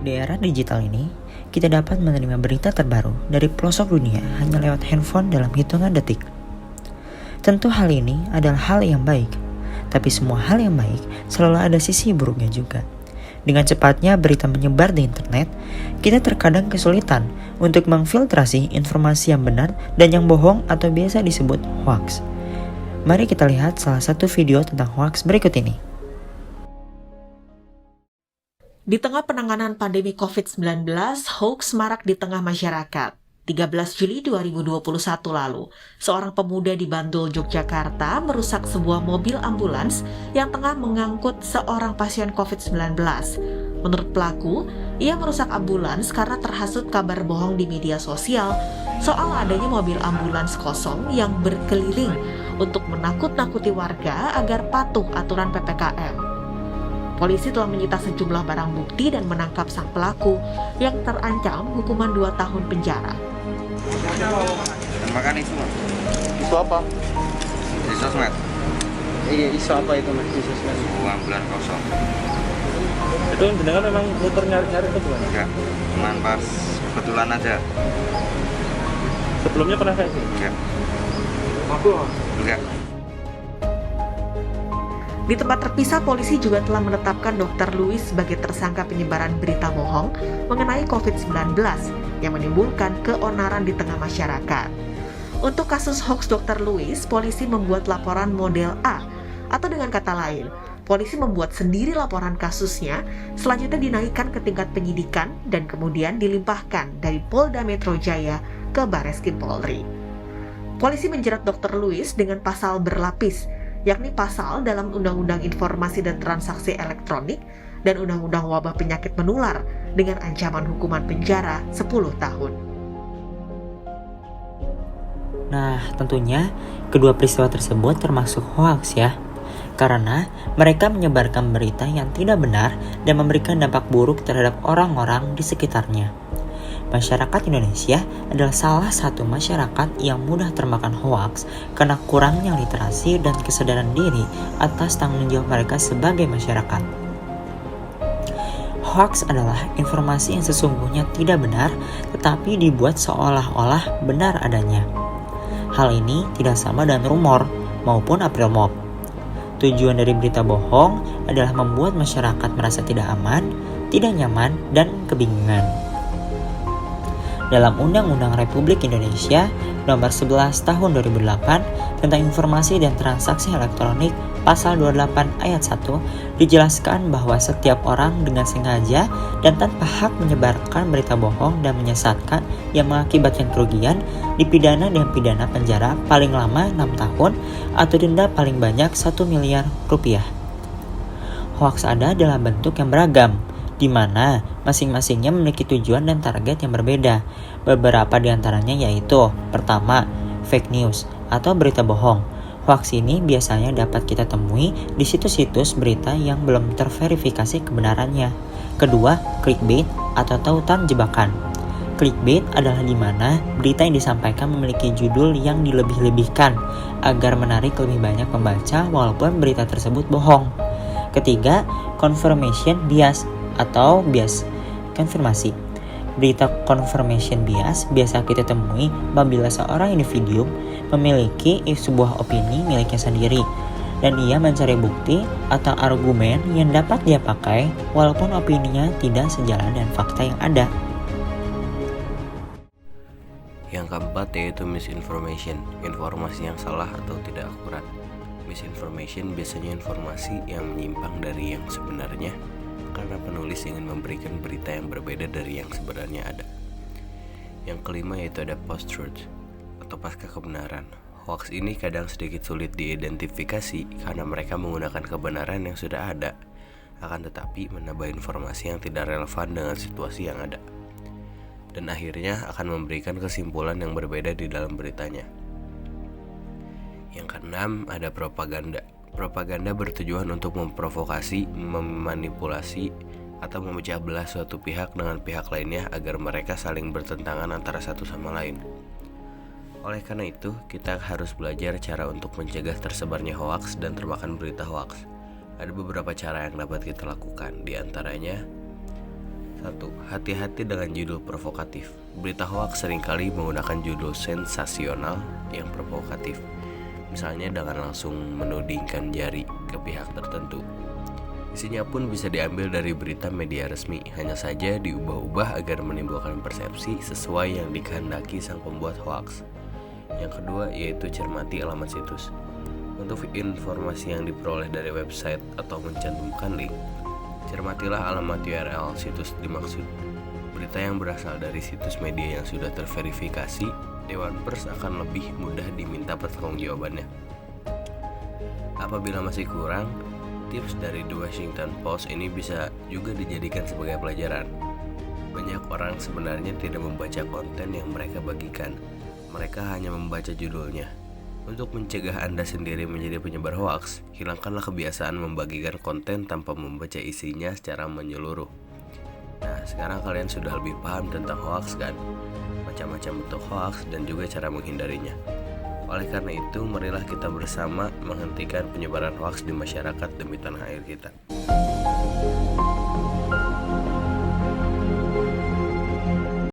Di era digital ini, kita dapat menerima berita terbaru dari pelosok dunia hanya lewat handphone dalam hitungan detik. Tentu hal ini adalah hal yang baik, tapi semua hal yang baik selalu ada sisi buruknya juga. Dengan cepatnya berita menyebar di internet, kita terkadang kesulitan untuk memfiltrasi informasi yang benar dan yang bohong atau biasa disebut hoax. Mari kita lihat salah satu video tentang hoax berikut ini. Di tengah penanganan pandemi COVID-19, hoax marak di tengah masyarakat. 13 Juli 2021 lalu, seorang pemuda di Bantul, Yogyakarta merusak sebuah mobil ambulans yang tengah mengangkut seorang pasien COVID-19. Menurut pelaku, ia merusak ambulans karena terhasut kabar bohong di media sosial soal adanya mobil ambulans kosong yang berkeliling untuk menakut-nakuti warga agar patuh aturan PPKM. Polisi telah menyita sejumlah barang bukti dan menangkap sang pelaku yang terancam hukuman 2 tahun penjara. Makan isu, Mas. Isu apa? Di sosmed. Iya, isu apa itu Mas? Di sosmed. Ambulan kosong. Itu jenengan memang muter nyari-nyari itu bukan? Enggak. Cuman pas kebetulan aja. Sebelumnya pernah kayak gitu? Enggak. Aku? Enggak. Di tempat terpisah, polisi juga telah menetapkan Dr. Louis sebagai tersangka penyebaran berita bohong mengenai COVID-19 yang menimbulkan keonaran di tengah masyarakat. Untuk kasus hoax Dr. Louis, polisi membuat laporan model A, atau dengan kata lain, polisi membuat sendiri laporan kasusnya, selanjutnya dinaikkan ke tingkat penyidikan dan kemudian dilimpahkan dari Polda Metro Jaya ke Bareskrim Polri. Polisi menjerat Dr. Louis dengan pasal berlapis, yakni pasal dalam Undang-Undang Informasi dan Transaksi Elektronik dan Undang-Undang Wabah Penyakit Menular dengan ancaman hukuman penjara 10 tahun. Nah, tentunya kedua peristiwa tersebut termasuk hoax ya. Karena mereka menyebarkan berita yang tidak benar dan memberikan dampak buruk terhadap orang-orang di sekitarnya. Masyarakat Indonesia adalah salah satu masyarakat yang mudah termakan hoaks karena kurangnya literasi dan kesadaran diri atas tanggung jawab mereka sebagai masyarakat. Hoaks adalah informasi yang sesungguhnya tidak benar tetapi dibuat seolah-olah benar adanya. Hal ini tidak sama dengan rumor maupun April Mop. Tujuan dari berita bohong adalah membuat masyarakat merasa tidak aman, tidak nyaman, dan kebingungan. Dalam Undang-Undang Republik Indonesia Nomor 11 Tahun 2008 tentang Informasi dan Transaksi Elektronik Pasal 28 Ayat 1 dijelaskan bahwa setiap orang dengan sengaja dan tanpa hak menyebarkan berita bohong dan menyesatkan yang mengakibatkan kerugian dipidana dengan pidana penjara paling lama 6 tahun atau denda paling banyak 1 miliar rupiah. Hoaks ada dalam bentuk yang beragam, di mana masing-masingnya memiliki tujuan dan target yang berbeda. Beberapa di antaranya yaitu, pertama, fake news atau berita bohong. Hoax ini biasanya dapat kita temui di situs-situs berita yang belum terverifikasi kebenarannya. Kedua, clickbait atau tautan jebakan. Clickbait adalah di mana berita yang disampaikan memiliki judul yang dilebih-lebihkan agar menarik lebih banyak pembaca walaupun berita tersebut bohong. Ketiga, confirmation bias atau bias konfirmasi. Berita confirmation bias biasa kita temui apabila seorang individu memiliki sebuah opini miliknya sendiri dan ia mencari bukti atau argumen yang dapat dia pakai walaupun opininya tidak sejalan dengan fakta yang ada. Yang keempat yaitu misinformation, informasi yang salah atau tidak akurat. Misinformation biasanya informasi yang menyimpang dari yang sebenarnya karena penulis ingin memberikan berita yang berbeda dari yang sebenarnya ada. Yang kelima yaitu ada post-truth atau pasca kebenaran. Hoax ini kadang sedikit sulit diidentifikasi karena mereka menggunakan kebenaran yang sudah ada, akan tetapi menambah informasi yang tidak relevan dengan situasi yang ada, dan akhirnya akan memberikan kesimpulan yang berbeda di dalam beritanya. Yang keenam ada propaganda. Propaganda bertujuan untuk memprovokasi, memanipulasi, atau memecah belah suatu pihak dengan pihak lainnya agar mereka saling bertentangan antara satu sama lain. Oleh karena itu, kita harus belajar cara untuk mencegah tersebarnya hoaks dan termakan berita hoaks. Ada beberapa cara yang dapat kita lakukan, di antaranya 1. Hati-hati dengan judul provokatif. Berita hoaks seringkali menggunakan judul sensasional yang provokatif. Misalnya dengan langsung menudingkan jari ke pihak tertentu. Isinya pun bisa diambil dari berita media resmi, hanya saja diubah-ubah agar menimbulkan persepsi sesuai yang dikehendaki sang pembuat hoaks. Yang kedua yaitu cermati alamat situs. Untuk informasi yang diperoleh dari website atau mencantumkan link, cermatilah alamat URL situs dimaksud. Berita yang berasal dari situs media yang sudah terverifikasi, Dewan Pers akan lebih mudah diminta pertanggungjawabannya. Apabila masih kurang, tips dari The Washington Post ini bisa juga dijadikan sebagai pelajaran. Banyak orang sebenarnya tidak membaca konten yang mereka bagikan. Mereka hanya membaca judulnya. Untuk mencegah Anda sendiri menjadi penyebar hoaks, hilangkanlah kebiasaan membagikan konten tanpa membaca isinya secara menyeluruh. Nah, sekarang kalian sudah lebih paham tentang hoaks kan? Macam-macam bentuk hoaks dan juga cara menghindarinya. Oleh karena itu, marilah kita bersama menghentikan penyebaran hoaks di masyarakat demi tanah air kita.